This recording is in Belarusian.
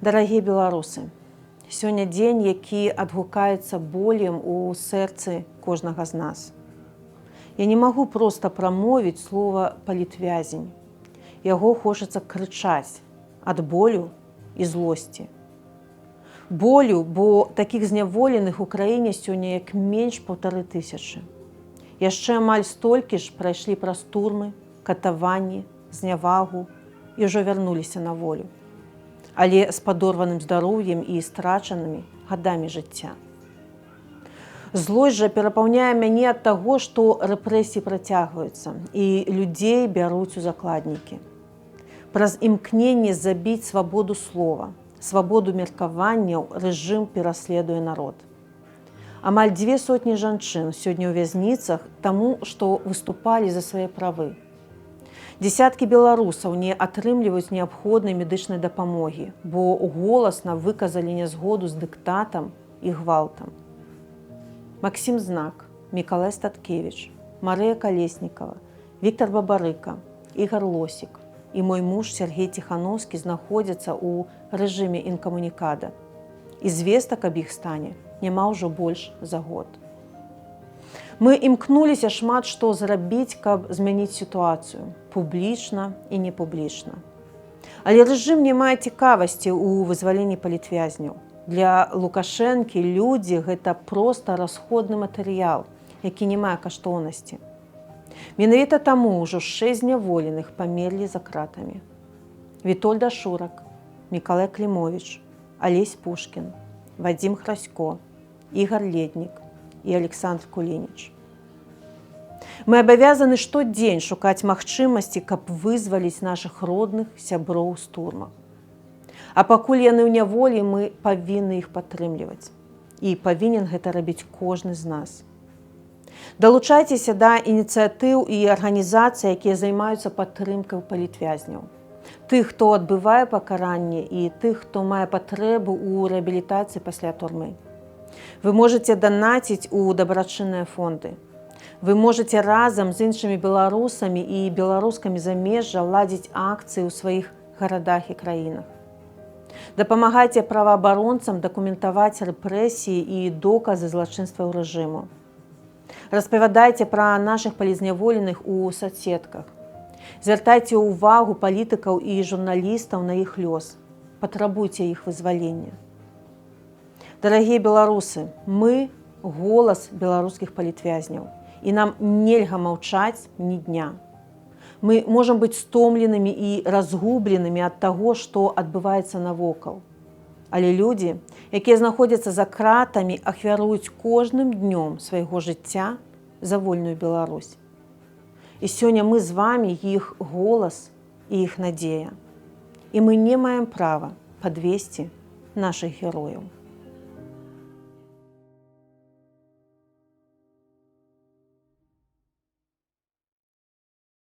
Дарагія беларусы, сёння дзень, які адгукаецца болем у сэрцы кожнага з нас. Я не магу проста прамовіць слова палітвязень. Яго хочацца крычаць ад болю і злосці. Болю, бо такіх зняволеных у краіне сёння як менш 1500. Яшчэ амаль столькі ж прайшлі праз турмы, катаванні, знявагу і ўжо вярнуліся на волю. Але з падорваным здароўем і страчанымі гадамі жыцця. Злосць жа перапаўняе мяне ад таго, што рэпрэсіі працягваюцца і людзей бяруць у закладнікі. Праз імкненне забіць свабоду слова, свабоду меркаванняў рэжым пераследуе народ. Амаль 200 жанчын сёння ў вязніцах таму, што выступалі за свае правы. Дзесяткі беларусаў не атрымліваюць неабходнай медычнай дапамогі, бо голасна выказалі нязгоду з дыктатам і гвалтам. Максім Знак, Мікалай Статкевіч, Марыя Калеснікава, Віктар Бабарыка, Ігар Лосік і мой муж Сергей Тихановскі знаходзяцца ў рэжыме інкамунікада. І звестак аб іх стане няма ўжо больш за год. Мы імкнуліся шмат што зрабіць, каб змяніць сітуацыю, публічна і непублічна. Але рэжым не мае цікавасці ў вызваленні палітвязняў. Для Лукашэнкі людзі – гэта проста расходны матэрыял, які не мае каштоўнасці. Менавіта таму ўжо 6 зняволеных памерлі за кратамі. Вітольд Ашурак, Мікалай Клімовіч, Алесь Пушкін, Вадзім Храсько, Ігар Леднік і Александр Кулініч. Мы абавязаны штодзень шукаць магчымасці, каб вызваліць нашых родных сяброў з турмах. А пакуль яны ў няволі, мы павінны іх падтрымліваць. І павінен гэта рабіць кожны з нас. Далучайцеся да ініцыятыў і арганізацый, якія займаюцца падтрымкай палітвязняў. Тых, хто адбывае пакаранне, і тых, хто мае патрэбу ў рэабілітацыі пасля турмы. Вы можаце данаціць у дабрачынныя фонды. Вы можаце разам з іншымі беларусамі і беларускамі замежжа ладзіць акцыі ў сваіх гарадах і краінах. Дапамагайце праваабаронцам дакументаваць рэпрэсіі і доказы злачынстваў рэжыму. Распавядайце пра нашых палізняволеных у сацсетках. Звяртайце ўвагу палітыкаў і журналістаў на іх лёс. Патрабуйце іх вызвалення. Дарагія беларусы, мы – голас беларускіх палітвязняў. І нам нельга маўчаць ні дня. Мы можам быць стомленымі і разгубленымі ад таго, што адбываецца навокал. Але людзі, якія знаходзяцца за кратамі, ахвяруюць кожным днём свайго жыцця за вольную Беларусь. І сёння мы з вамі іх голас і іх надзея. І мы не маем права падвесці нашых герояў.